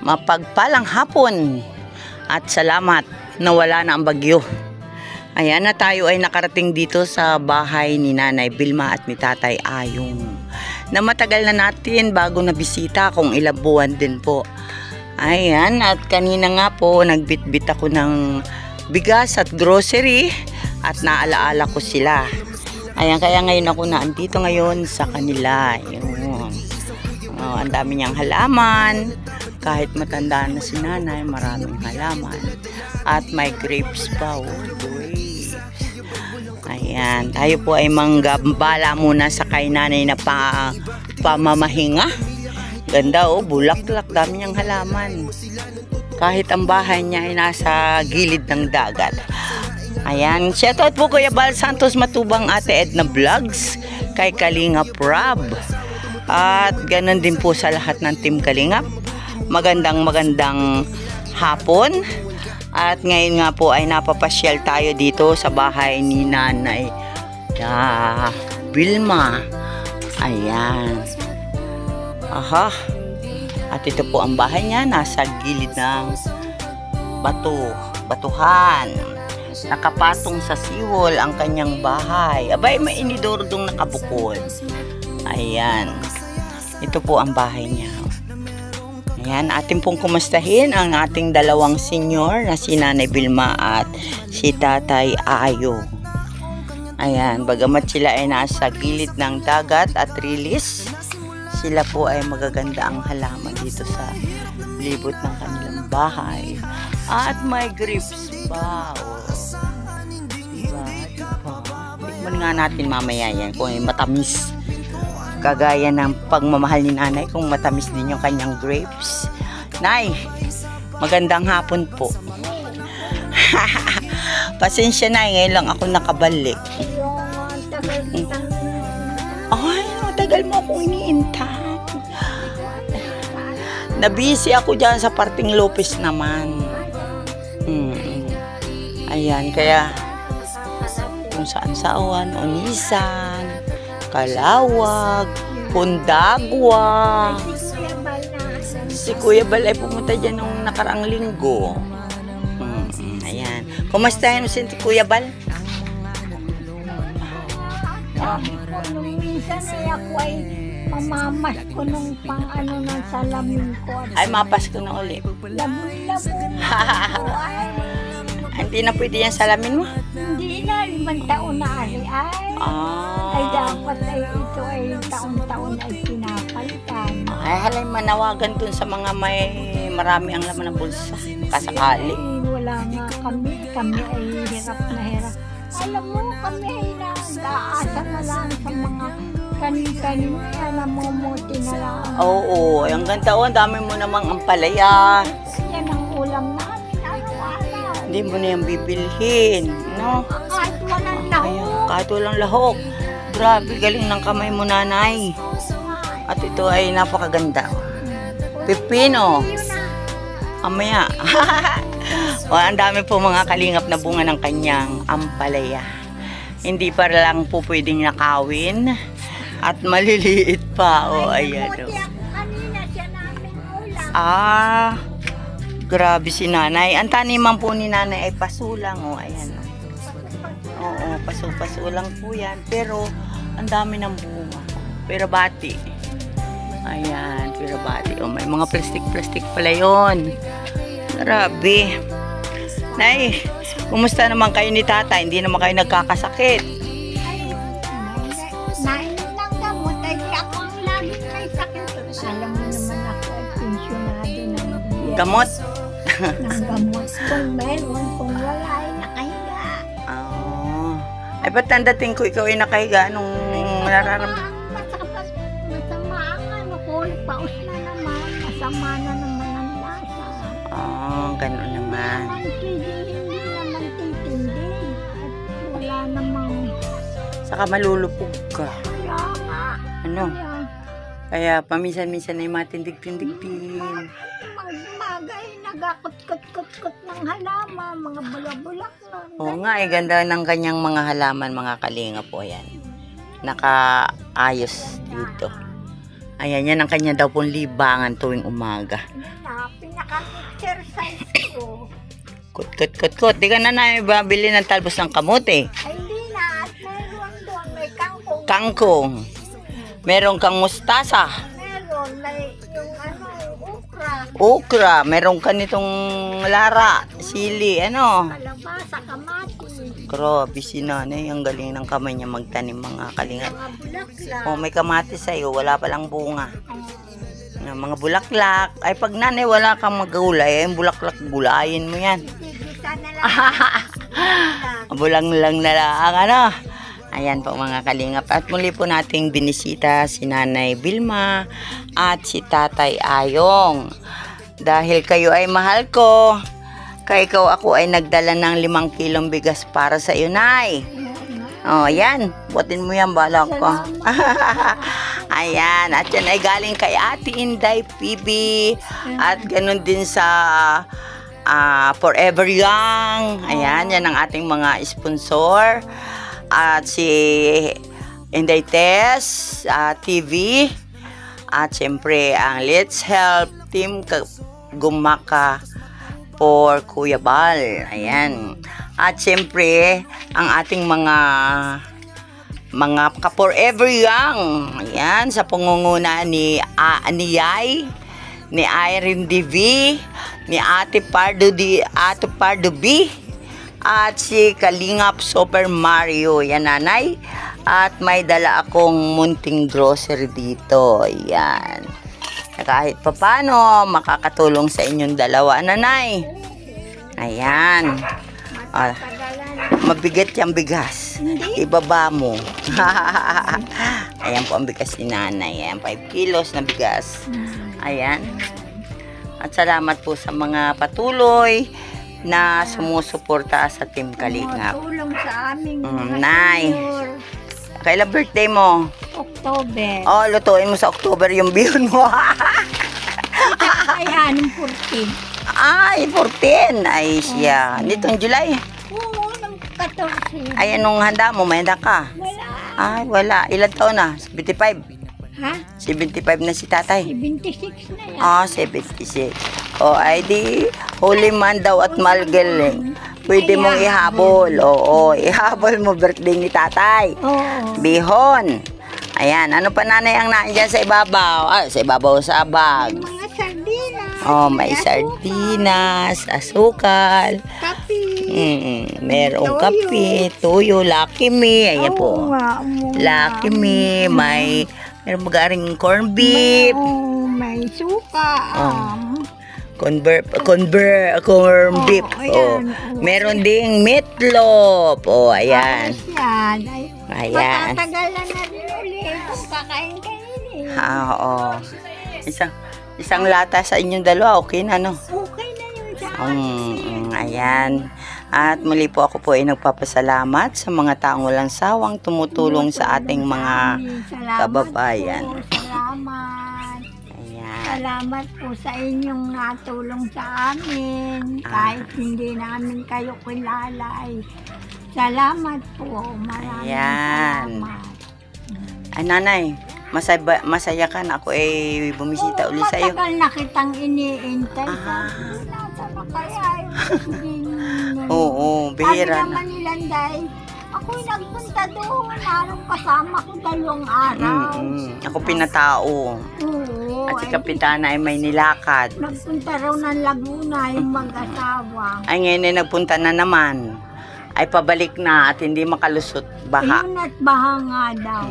Mapagpalang hapon at salamat na wala na ang bagyo. Ayan na, tayo ay nakarating dito sa bahay ni Nanay Vilma at ni Tatay Ayong, na matagal na natin bago na bisita, kung ilang buwan din po. Ayan, at kanina nga po nagbitbit ako ng bigas at grocery at naalaala ko sila. Ayan, kaya ngayon ako naandito ngayon sa kanila. Yun. Oh, ang dami niyang halaman. Kahit matanda na si Nanay, maraming halaman. At may grapes pa. Oh, grapes. Ayan, tayo po ay manggambala muna sa kay Nanay na pamamahinga. Ganda, oh, bulaklak, dami niyang halaman. Kahit ang bahay niya ay nasa gilid ng dagat. Ayan, shoutout po Kuya Bal Santos Matubang, Ate Edna Vlogs, kay Kalingap Rob. At ganun din po sa lahat ng Team Kalingap. Magandang hapon. At ngayon nga po ay napapasyal tayo dito sa bahay ni Nanay Vilma. Ayan. Aha. At ito po ang bahay niya, nasa gilid ng batuhan. Nakapatong sa seawall ang kanyang bahay. Abay, may inidoro dong nakabukod. Ayan. Ito po ang bahay niya. Ayan, atin pong kumustahin ang ating dalawang senior na si Nanay Vilma at si Tatay Ayo. Ayan, bagamat sila ay nasa gilid ng dagat at rilis, sila po ay magaganda ang halaman dito sa libot ng kanilang bahay. At may grapes pa. Oh. Diba? Tikman nga natin mamaya yan kung ay matamis. Kagaya ng pagmamahal ni Nanay, kung matamis din yung kanyang grapes. Nay, magandang hapon po. Pasensya na, ngayon lang ako nakabalik. Ay, matagal mo akong iniintay. Nabisi ako dyan sa parting Lopez naman. Ayan, kaya kung saan-saan, Onisan, Kalawag, Pundagwa. Si Kuya Bal ay pumunta dyan nung nakaraang linggo. Ayan. Kumustahin mo si Kuya Bal? Nung minsan ay ako ay mamamas ko nung pang-ano ng salamin ko. Ay, mapas ko na ulit. Labon-labon. Hindi na pwede yan salamin mo? Hindi na, 5 taon na ay. Ay dapat ay ito ay taon-taon ay pinapalitan. Ay, halay manawagan dun sa mga may marami ang laman ng bulsa. Kasakali. Ay, wala nga kami ay hirap na hirap. Alam mo, kami ay nag-aasa na lang sa mga kanin-kanin na namumuti na lang. Oo, ang ganda. Ang dami mo namang ampalaya. Yan ang ulam namin, araw-araw. Hindi mo na yung bibilhin, no? Kahit walang lahok. Kahit walang lahok. Grabe, galing ng kamay mo, Nanay. At ito ay napakaganda. Pipino. Amaya. O, ang dami po mga kalingap na bunga ng kanyang ampalaya. Hindi pa lang po pwedeng nakawin. At maliliit pa. O, ayan. Grabe si Nanay. Ang taniman po ni Nanay ay pasulang. O, ayan. Oo, pasulang po yan. Pero, ang dami ng bunga. Pirabati. Ayan, pirabati. O, may mga plastic pala yun. Grabe. Nay, kumusta naman kayo ni Tata? Hindi naman kayo nagkakasakit. Nainom ng gamot. Ay, ako ang lagi may sakit. Alam mo naman ako ay pensyonado ng Gamot? ng gamot. Kung meron, kung wala ay nakahiga. Ay, ba't ang dating ko ikaw ay nakahiga nung nararamdaman? Masama ang ano ko. Paus na naman. Masama na naman ang lasa. Ganun naman. Hindi naman titindi. At wala namang... Saka malulupog ka. Kaya nga. Ano? Kaya, Kaya paminsan-minsan ay matindig-tindig din. magmagay, nagakot-kot-kot-kot ng halaman, mga bulak-bulak na. Oo nga, ay ganda ng kanyang mga halaman, mga kalinga po yan. Nakaayos dito. Ayan, yan ang kanya daw pong libangan tuwing umaga. naka-exercise ko. Kut. Di ka nanay babili ng talbos ng kamote. Ay, hindi na. At meron doon, may kangkong. Kangkong. Meron kang mustasa. Meron, may yung okra. Okra. Meron ka nitong lara. Sili. Kalabasa, kamati. Grabe si nanay. Ang galing ng kamay niya magtanim mga kalingat. Mga bulaklak. Oh, may kamatis sa'yo. Wala palang bunga. Mga bulaklak. Ay, pag nanay wala kang magulay, ay bulaklak, gulayin mo yan. Gigisa na lang. Bulang lang na lang, Ayan po mga kalingap. At muli po nating binisita si Nanay Vilma at si Tatay Ayong. Dahil kayo ay mahal ko, kaya ikaw ako ay nagdala ng 5 kilong bigas para sa iyo, Nay. Oh, ayan. Butin mo yan, bala ko. Ayan. At yan ay galing kay Ate Inday PB. At ganun din sa Forever Young. Ayan. Yan ang ating mga sponsor. At si Inday Tess TV. At syempre ang Let's Help Team Gumaka for Kuya Bal. Ayan. At syempre, ang ating mga ka-Forever Young. Ayan, sa pangunguna ni Yay, ni Irene DV, ni Ate Pardo B, at si Kalingap Super Mario. Yan, nanay. At may dala akong munting grocery dito. Ayan. Kahit papano, makakatulong sa inyong dalawa, nanay. Ayan. Mabigat yung bigas. Ibaba mo. Ayan po ang bigas ni nanay. Ayan, 5 kilos na bigas. Ayan. At salamat po sa mga patuloy na sumusuporta sa Team Kalingap. Tulong sa aming Nay. Kailan birthday mo? October. Oh, lutuin mo sa October yung bihon mo. Ayan, 14. Ay, 14. Ay, siya. Nitong July. Oo, ng 14. Ay, anong handa mo? May handa ka? Wala. Ay, wala. Ilan taon na? 75. Ha? 75 na si tatay. 76 na yan. 76. O, ay di, holy man daw at malgaling. Pwede mong ihabol. Oo, ihabol mo birthday ni tatay. Oo. Bihon. Ayan, ano pa nanay ang nandyan sa ibabaw? Ah, sa ibabaw sa bag. Mga sardinas. Oh, may sardinas, asukal. Kape. Merong kape, tuyo, Lucky Me. Ayan po. Lucky Me, meron magaring corn beef. May suka. Corn beef. Oh. Meron ding meatloaf. Oh, ayan. Ayan. Matatagalan na rin ulit kung kakain-kainin. Oo. Isang lata sa inyong dalawa, okay na, no? Okay na yun sa akin. Ayan. At muli po ako po ay nagpapasalamat sa mga taong walang sawang tumutulong sa ating mga kababayan. Salamat. Ayan. Salamat po sa inyong natulong sa amin. Kahit hindi namin kayo kilala ay salamat po. Maraming salamat. Ay, nanay, masaya ka na ako ay bumisita ulit sa iyo. Matagal na kitang iniintay. Nasa na kaya Oo, bihira na. Sabi naman nilang dahil ako'y nagpunta doon. Araw kasama ko 2 araw. Ako pinatao. Oo. At si Kapitana ay may nilakad. Nagpunta raw ng Laguna yung mag-asawa. Ay ngayon ay nagpunta na naman. Ay pabalik na at hindi makalusot baha. Ayun at baha nga daw.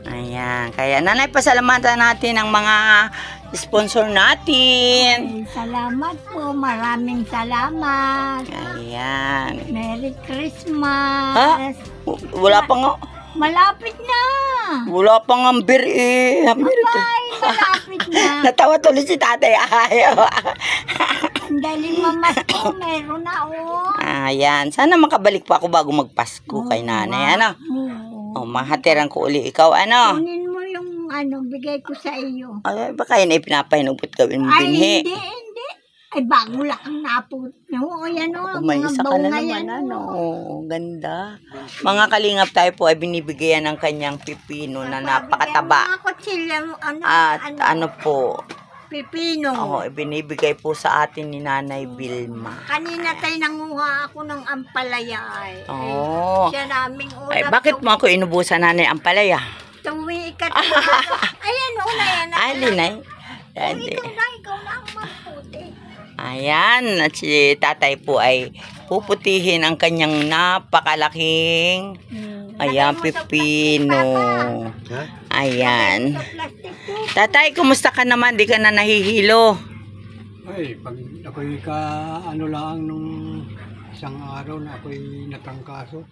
Ayan. Kaya nanay, pasalamatan natin ang mga sponsor natin. Ay, salamat po. Maraming salamat. Ayan. Merry Christmas. Ha? Wala pa nga. Malapit na. Wala pa nga beer eh. Abay, malapit na. Natawa tuloy si tatay. Ayaw. Dali mamas ko, meron na Ayan. Sana makabalik pa ako bago magpasko kay nanay. Ano? Oh, mahatiran ko uli. Ikaw ano? Kunin mo yung bigay ko sa iyo. Ay, baka yun ay pinapahinubot gawin mo binhi. Ay, hindi. Ay, bago lang ang naput. Oo, yan o. May isa ka na naman, ano. Ganda. Mga kalingap tayo po ay binibigyan ng kanyang pipino na napakataba. Mga kutsilya, At ano po, pipino. Oo, ibinibigay po sa atin ni Nanay Vilma. Kanina tayo nanguha ako ng ampalaya ay. Oo. Siya naming ulam. Ay, bakit mo ako inubusan, Nanay, ang palaya? Tuwi ka. Ayan, una yan. Linay. Ikaw na ang maputi. Ayan, at si tatay po ay puputihin ang kanyang napakalaking ayan, pipino. Ayan. Tatay, kumusta ka naman? Di ka na nahihilo? Ay, pag ako'y ano lang nung isang araw na ako'y natangkaso.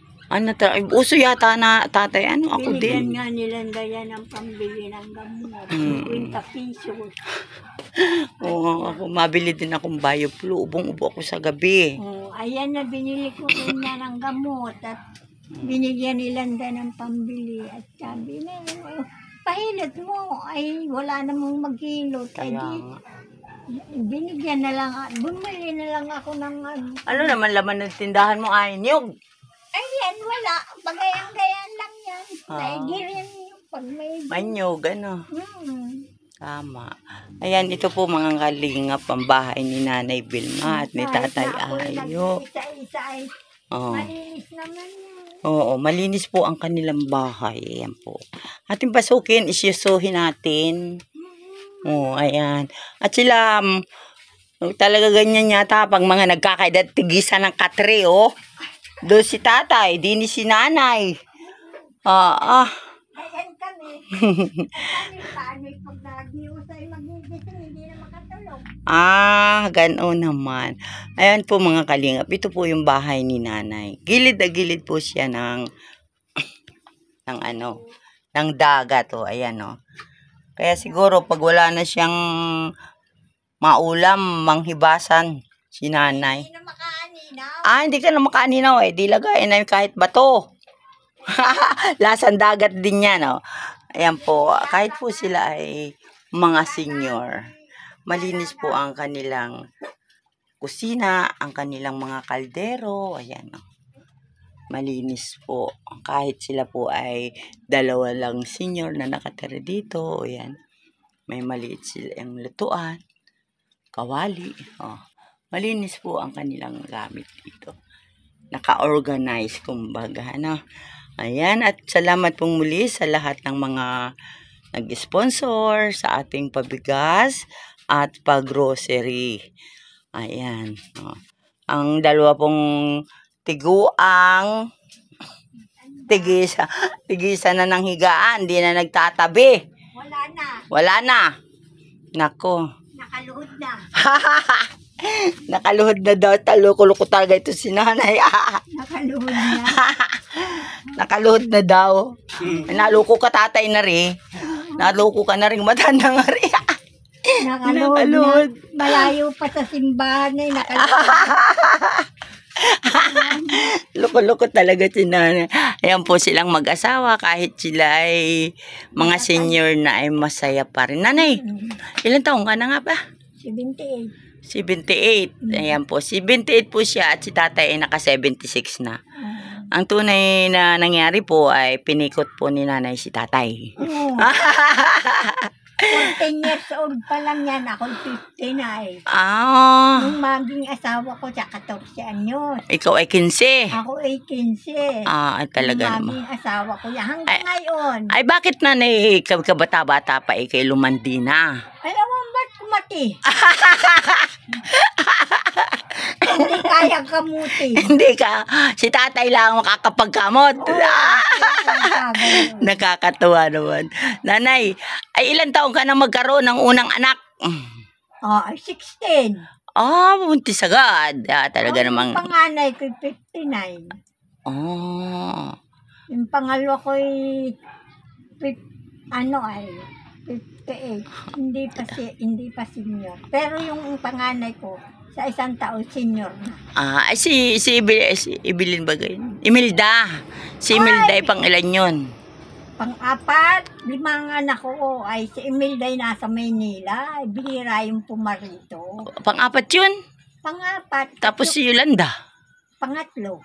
Uso yata na tatay. Ano ako Binigyan din? nga nilang gaya ng pambili ng gamot. 50 pesos. Oo, ako mabili din akong Bioflu. Ubong-ubo ako sa gabi. Oh, ayan na, binili ko rin na ng gamot. At binigyan nilang gaya ng pambili. At sabi na, pahilot mo. Ay, wala namang maghilot. Ay, Kaya di, nga. binigyan na lang. Bumili na lang ako ng Ano naman laman ng tindahan mo? Ay, niyog. Ayan, wala. Bagayang-gayan lang yan. Tigilin yung pag may... Manyog, ano. Tama. Ayan, ito po mga kalingap ang bahay ni Nanay Vilma at ni Tatay Ayo. Isa-isa ay Oh. malinis naman yan. Oo, malinis po ang kanilang bahay. Ayan po. Ating pasukin, isyusuhin natin. Oo, ayan. At sila, talaga ganyan yata pag mga nagkakaidat tigisan ng katre, oh. Doon si tatay, di ni si nanay. Ayan kami. Paano pag nag-iwas ay magigising, hindi na makatulog. Ganoon naman. Ayan po mga kalingap. Ito po yung bahay ni nanay. Gilid na gilid po siya ng dagat. Oh. Ayan, oh. Kaya siguro pag wala na siyang maulam, manghibasan si nanay. Hindi na makaaninaw. Hindi ka na makaaninaw eh. Di lagay na kahit bato. Lasang dagat din yan, oh. Ayan po. Kahit po sila ay mga senior. Malinis po ang kanilang kusina, ang kanilang mga kaldero. Ayan, oh. Malinis po. Kahit sila po ay dalawa lang senior na nakatira dito. Ayan. May maliit silang lutuan. Kawali. Oh. Malinis po ang kanilang gamit dito. Naka-organize, kumbaga. Ano? Ayan, at salamat pong muli sa lahat ng mga nag-sponsor sa ating pabigas at pag-grocery. Ayan. Oh. Ang dalawa pong tiguang tigisa na ng higaan, di na nagtatabi. Wala na. Wala na. Nako. Nakaluhod na. Nakaluhod na daw. Taloko-loko talaga ito si nanay. Nakaluhod na. Nakaluhod na daw. Naloko ka tatay na rin. Naloko ka na rin. Matanda nga rin. Nakaluhod na. Malayo pa sa simbahan ay nakaluhod. Loko-loko talaga si nanay. Ayan po silang mag-asawa. Kahit sila ay mga senior na ay masaya pa rin. Nanay, ilang taong ka na nga ba? 78. 78. Ayan po. 78 po siya at si tatay ay naka-76 na. Ang tunay na nangyari po ay pinikot po ni nanay si tatay. 14 years old pa lang yan. Ako 59. Nung maging asawa ko sa 14 anyos. Ikaw ay 15. Ako ay 15. Ay talaga Nung naman. maging asawa ko yan. Hanggang ngayon. Ay bakit nanay kabata-bata pa kay lumandi na? Alam mo ba't kumati? Hindi kaya kamuti. Hindi ka. Si tatay lang makakapagkamot. Nakakatuwa naman. Nanay, ay ilang taong ka na magkaroon ng unang anak? 16. Buntis agad. Talaga namang... Yung panganay ko 59. Yung pangalawa ko 58. Hindi pa senior. Pero yung panganay ko sa isang taon senior na. Si Ibilin ba ganyan? Imelda. Si Imelda ay pang ilan yun? Pang-apat, 5 anak ko ay si Imelda ay nasa Maynila. Binira yung pumarito. Pang-apat yun? Pang-apat. Tapos si Yolanda? Pangatlo.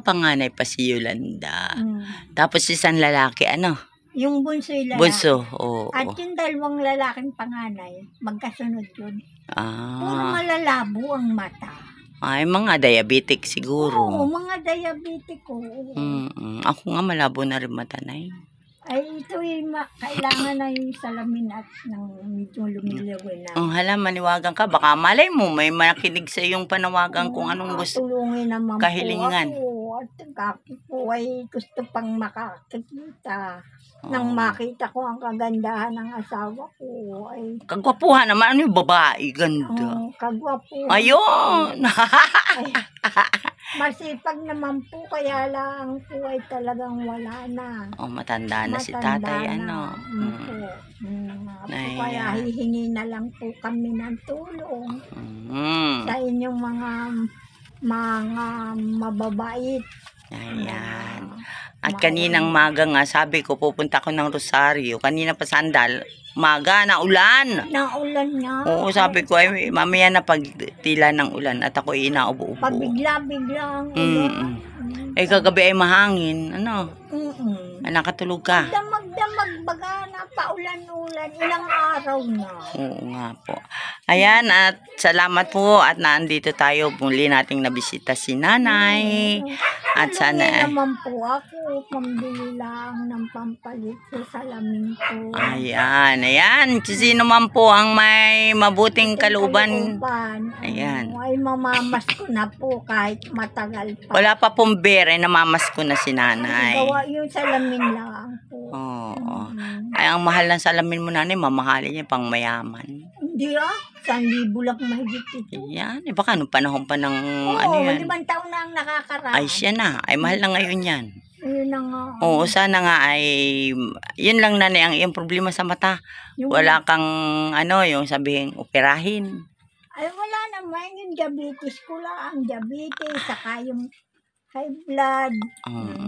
Panganay pa si Yolanda. Tapos isang lalaki, ano? Yung bunso'y lalaki. Bunso. Oo. At yung dalawang lalaking panganay, magkasunod yun. Puro malalabo ang mata. Ay, mga diabetic siguro. Oo, mga diabetic ko. Ako nga malabo na rin mata, Nay. Ay, ito kailangan na yung salamin at ng medyo lumilawi na. Hala, maniwagan ka. Baka malay mo, may makinig sa iyong panawagan kung anong gusto. Tulungin naman kahilingan. po ako. At ako po ay gusto pang makakita. Nang makita ko ang kagandahan ng asawa ko. Ay, Kagwapuhan naman. Ano yung babae? Ganda. kagwapo. Ayun! Ay, masipag naman po, kaya lang po ay talagang wala na. Matanda na si Matanda tatay. na. Ayan. Kaya hihingi na lang po kami ng tulong Mm. sa inyong mga mababait. Ayan. At kaninang maga nga, sabi ko, pupunta ko ng Rosario. Kanina pa sandal, maga na ulan. Naulan nga. Oo, sabi ko, ay mamaya na pagtila ng ulan at ako inaubo-ubo. Pabigla-bigla ang ulan. Eh, kagabi ay mahangin. Ano? Nakatulog ka? Damag-damag baga na paulan-ulan. Ilang araw na. Oo nga po. Ayan, at salamat po at nandito tayo. Muli nating nabisita si Nanay. At sana... naman po ako, pambili lang ng pampalit sa salamin ko. Ayan. Sino man po ang may mabuting kalooban. Ayan. Ay, mamamas ko na po kahit matagal pa. Wala pa pong bere, namamas ko na si Nanay. Gawa yung salamin lang po. Oo. Ay, ang mahal ng salamin mo, Nanay, mamahalin niya pang mayaman. Hindi 1,000 lang mahigit ito. Yan. Baka nung panahon pa ng Oo, ano yan. 5 taon na ang nakakaraan. Ay, siya na. Ay, mahal na ngayon yan. Yun na nga. Oo, sana nga ay, yun lang, Nanay, ang iyong problema sa mata. Wala kang, yung sabihin, operahin. Ay, wala naman. Yung diabetes ko lang. Ang diabetes, saka yung high blood.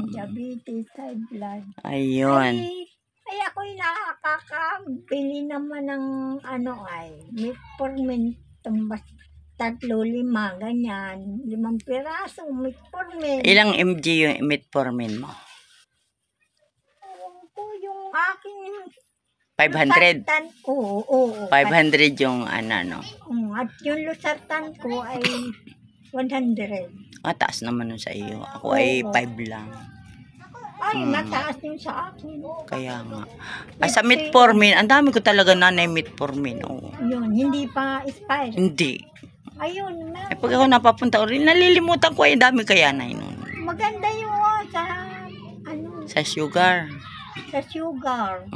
Diabetes, high blood. Ayun. Ay ako'y nakakabili naman ng metformin. Tumbas 3, 5, ganyan. 5 piraso, metformin. Ilang mg yung metformin mo? Yung aking 500? Oo. 500 yung no? At yung losartan ko ay 100. Taas naman nun sa iyo. Ako ay 5 lang. Ay, mataas yung sa akin. Kaya nga. Sa metformin, ang dami ko talaga, Nanay, metformin. Oo. Yun, hindi pa expire. Hindi. Ayun na. Pag ako napapunta rin, nalilimutan ko ay dami kaya, Nay, nun. Maganda yung Sa sugar. sa sugar.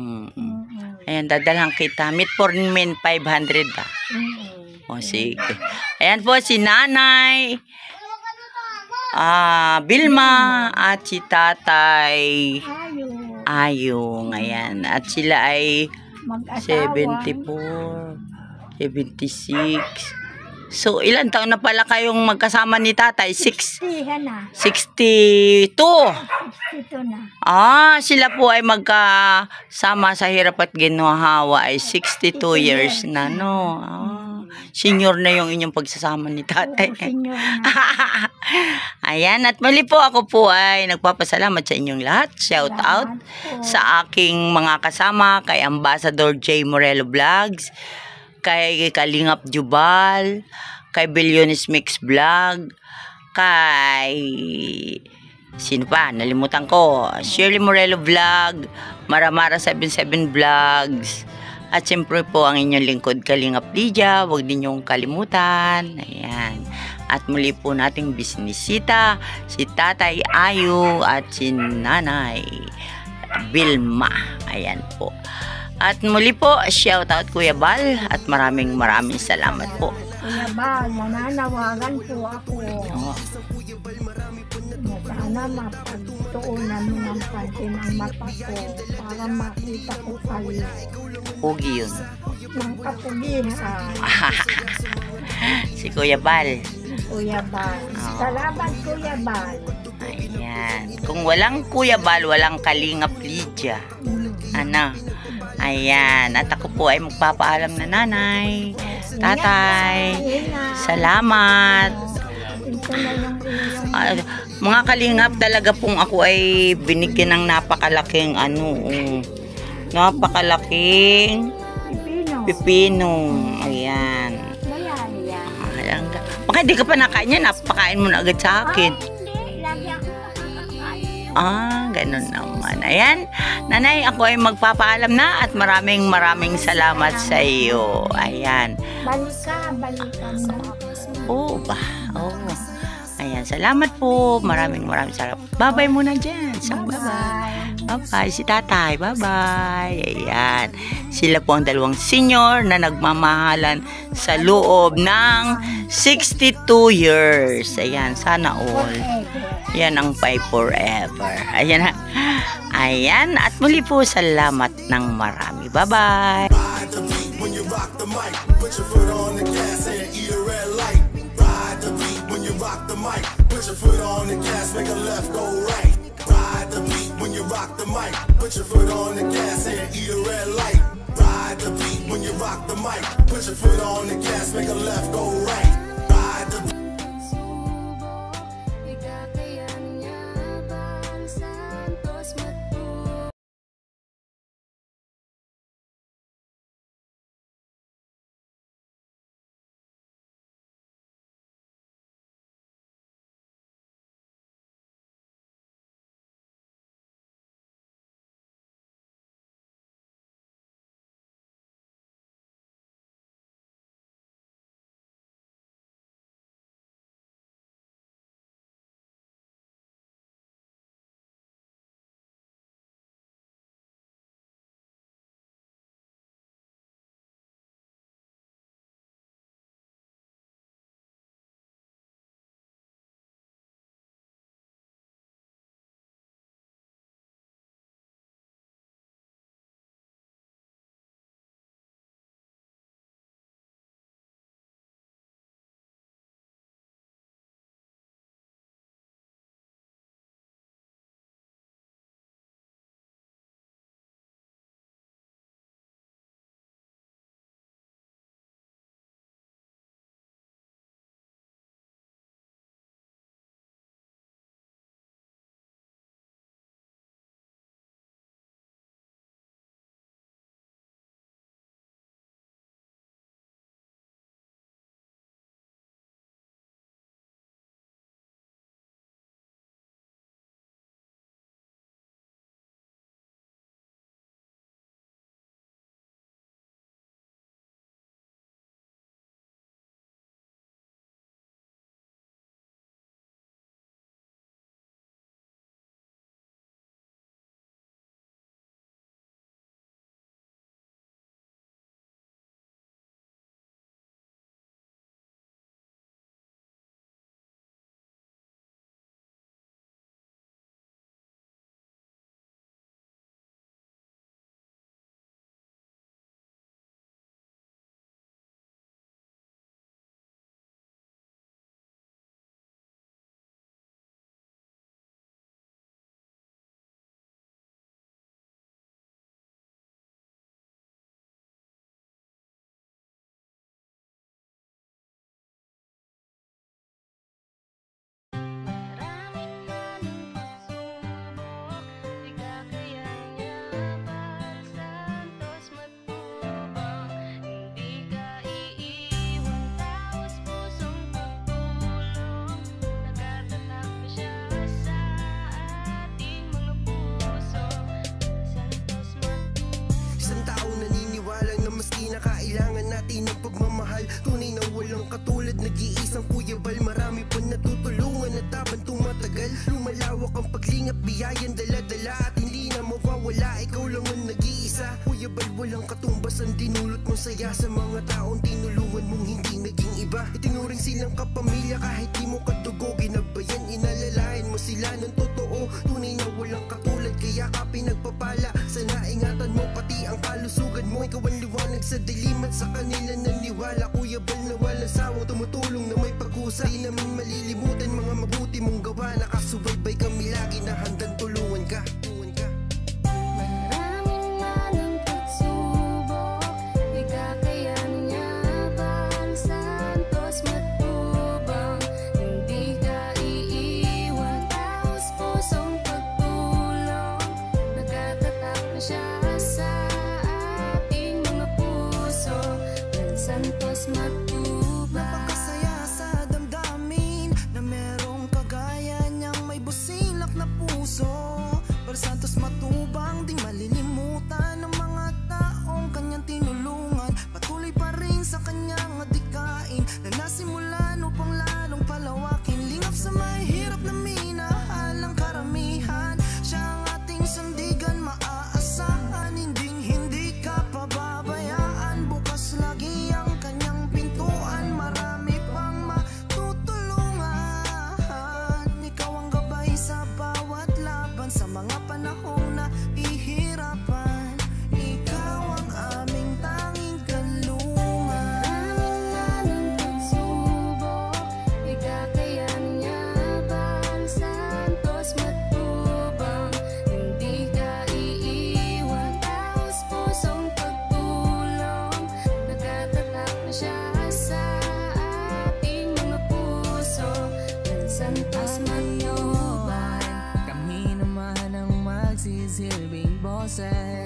Ayan, dadalhan kita. Metformin 500 O, sige. Ayan po si Nanay. Vilma at si Tatay Ayong. Ayan. At sila ay Mag-asawa. 74, 76. So, ilan taon na pala kayong magkasama ni Tatay? 60 na. 62. 62 na. Sila po ay magkasama sa hirap at ginhawa ay 62 years na, no? Senior na yung inyong pagsasama ni Tatay. Senior na. Ayan, at mali po ako po ay nagpapasalamat sa inyong lahat. Shout out sa aking mga kasama, kay Ambassador J. Morelo Vlogs, kay Kalingap Jubal, kay Billionis Mix Vlog, kay sino pa? Nalimutan ko. Shirley Morelo Vlog, Maramara 77 Vlogs, at siyempre po ang inyong lingkod Kalingap Lydia. Huwag din niyong kalimutan. Ayan. At muli po nating bisnisita si Tatay Ayu at si Nanay Vilma. Ayan po. At muli po, shout out Kuya Bal at maraming salamat po. Kuya Bal, nananawagan po ako. Sana mapagtuunan mo ng pansin ang mata ko para makita ko kayo. Pugi yun. Ng kapugihan. Si Kuya Bal. Kuya Bal. Salamat, Kuya Bal. Ayan. Kung walang Kuya Bal, walang Kalingap Lydia. Ayan. At ako po ay magpapaalam na, Nanay. Tatay. Salamat. Mga Kalingap, talaga pong ako ay binigyan ng napakalaking Napakalaking Pipino. pipino. Ayan. Ayan, yan. Ayan. Baka di ka pa nakain yan. Napakain mo na agad sa akin. Hindi, lagi ako nakakakain. Ganun naman. Ayan. Nanay, ako ay magpapaalam na at maraming salamat sa iyo. Ayan. Balikan mo ako. Oo ba? Oo. Ayan. Salamat po. Maraming salamat. Bye-bye muna dyan. Bye-bye. Bye-bye. Si tatay. Bye-bye. Ayan. Sila po ang dalawang senior na nagmamahalan sa loob ng 62 years. Ayan. Sana all. Yan ang five forever. Ayan na. Ayan. At muli po, salamat ng marami. Bye-bye. Ride the beat when you rock the mic. Put your foot on the gas and eat a red light. Ride the beat when you rock the mic. Put your foot on the gas, make a left, go right. Ride the beat when you rock the mic. Put your foot on the gas and eat a red light. Ride the beat when you rock the mic. Put your foot on the gas, make a left, go right. Ride the beat. Tunay na walang katulad, nag-iisang Kuya Bal. Marami pa natutulungan at habang tumatagal, lumalawak ang paglingap, biyayan dala-dala at hindi na mawawala. Ikaw lang ang nag-iisa, Kuya Bal. Walang katumbas ang dinulot mong saya sa mga taong tinulungan mong hindi naging iba. Itinuring silang kapamilya kahit di mo kadugo, ginabayan, inalalayan mo sila ng totoo. Tunay na walang katulad, kaya ka pinagpapala. Sana ingatan mo pati ang kalusugan mo. Ikaw ang liwanag sa dilim at sa kanila naniwala. Kuya Bal na walang sawang tumutulong na may pag-usa. Di namin malilimutan mga mabuti mong gawa. Nakasubaybay kami lagi na handang tulungan ka. Maraming man ang pagsubok, di kakayanan santos matubang. Hindi ka iiwan, taos pusong pagtulong. Nagkatatak na siya sa Santos Matubang. Napakasaya sa damdamin na merong kagaya niyang may busilak na puso. Pero Santos Matubang, di malilimutan ng mga taong kanyang tinulungan. Patuloy pa rin sa kanyang adikain na nasimulan upang lalong palawakin. Lingap sa may hirap na minahalang karamihan. Siya ang ating sandigan, maaasahan. Hindi ka pababayaan. Bukas lagi ang kanyang pintuan. Marami pang matutulungan. Ikaw ang gabay sa bawat laban, sa mga panahong na ihirapan. Ikaw ang aming tanging kalungan. Maraming pagsubok, ikakayanin niya bang Santos Matubang. Hindi ka iiwan, taos pusong pagtulong. Nagtatatak na siya sa ating mga puso. Ng Santos Matubang. Kami naman ang magsisilbing boses